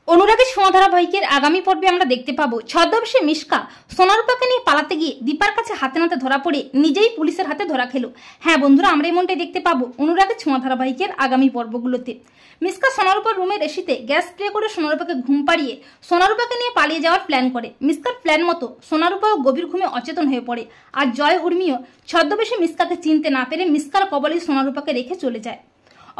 অনুরাগের ছোঁয়া ধারাবাহিকের আগামী পর্বে আমরা দেখতে পাবো ছদ্মবেশে মিশকা সোনারূপাকে নিয়ে পালাতে গিয়ে দীপার কাছে হাতে নাতে ধরা পড়ে নিজেই পুলিশের হাতে ধরা খেলো। হ্যাঁ বন্ধুরা, আমরা এমনটাই দেখতে পাবো অনুরাগের ছোঁয়া ধারাবাহিকের আগামী পর্বগুলোতে। মিশকা সোনারূপার রুমের এসিতে গ্যাস স্প্রে করে সোনারূপাকে ঘুম পাড়িয়ে সোনারূপাকে নিয়ে পালিয়ে যাওয়ার প্ল্যান করে। মিশকার প্ল্যান মতো সোনারূপাও গভীর ঘুমে অচেতন হয়ে পড়ে, আর জয় উর্মিও ছদ্মবেশে মিশকাকে চিনতে না পেরে মিশকার কবলে সোনারূপাকে রেখে চলে যায়।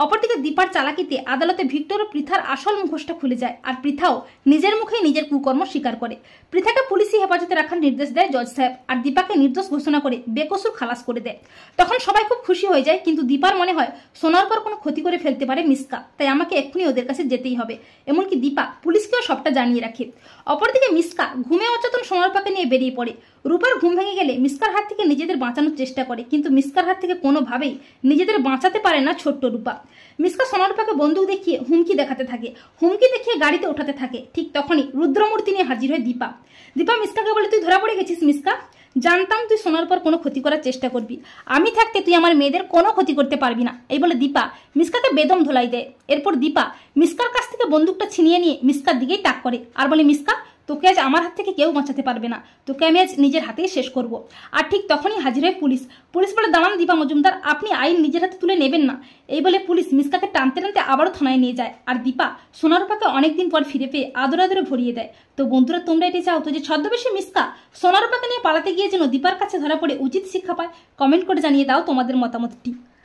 অপরদিকে দীপার চালাকিতে আদালতে ভিক্টর ও পৃথার আসল মুখোশটা খুলে যায়, আর পৃথাও নিজের মুখেই নিজের কুকর্ম স্বীকার করে। পৃথাকে পুলিশি হেফাজতে রাখার নির্দেশ দেয় জজ সাহেব, আর দীপাকে নির্দোষ ঘোষণা করে বেকসুর খালাস করে দেয়। তখন সবাই খুব খুশি হয়ে যায়, কিন্তু দীপার মনে হয় সোনারূপার কোনো ক্ষতি করে ফেলতে পারে মিশকা, তাই আমাকে এক্ষুনি ওদের কাছে যেতেই হবে। এমনকি দীপা পুলিশকেও সবটা জানিয়ে রাখে। অপরদিকে মিশকা ঘুমে অচেতন সোনারূপাকে নিয়ে বেরিয়ে পড়ে। রূপার ঘুম ভেঙে গেলে মিশকার হাত থেকে নিজেদের বাঁচানোর চেষ্টা করে, কিন্তু মিশকার হাত থেকে কোনোভাবেই নিজেদের বাঁচাতে পারে না ছোট্ট রূপা। মিশকা সোনারূপাকে বন্দুক দেখিয়ে হুমকি দেখাতে থাকে, হুমকি দেখিয়ে গাড়িতে ওঠাতে থাকে। ঠিক তখনই রুদ্রমূর্তি নিয়ে হাজির হয় দীপা। দীপা মিশকাকে বলে, তুই ধরা পড়ে গেছিস মিশকা, জানতাম তুই সোনারূপার কোনো ক্ষতি করার চেষ্টা করবি, আমি থাকতে তুই আমার মেয়েদের কোনো ক্ষতি করতে পারবি না। এই বলে দীপা মিশকাকে বেদম ধোলাই দেয়। এরপর দীপা মিশকার কাছ থেকে বন্দুকটা ছিনিয়ে নিয়ে মিশকার দিকেই তাক করে, আর বলে, মিশকা তোকে আজ আমার হাত থেকে কেউ বাঁচাতে পারবে না, তোকে আমি আজ নিজের হাতেই শেষ করব। আর ঠিক তখনই হাজির হয় পুলিশ। পুলিশ বলে, দাঁড়ান দীপা মজুমদার, আপনি আইন নিজের হাতে তুলে নেবেন না। এই বলে পুলিশ মিশকাকে টানতে টানতে আবারও থানায় নিয়ে যায়, আর দীপা সোনারূপাকে অনেকদিন পর ফিরে পেয়ে আদরে আদরে ভরিয়ে দেয়। তো বন্ধুরা, তোমরা এটি চাও তো যে ছদ্মবেশে মিশকা সোনারূপাকে নিয়ে পালাতে গিয়ে যেন দীপার কাছে ধরা পড়ে উচিত শিক্ষা পায়? কমেন্ট করে জানিয়ে দাও তোমাদের মতামতটি।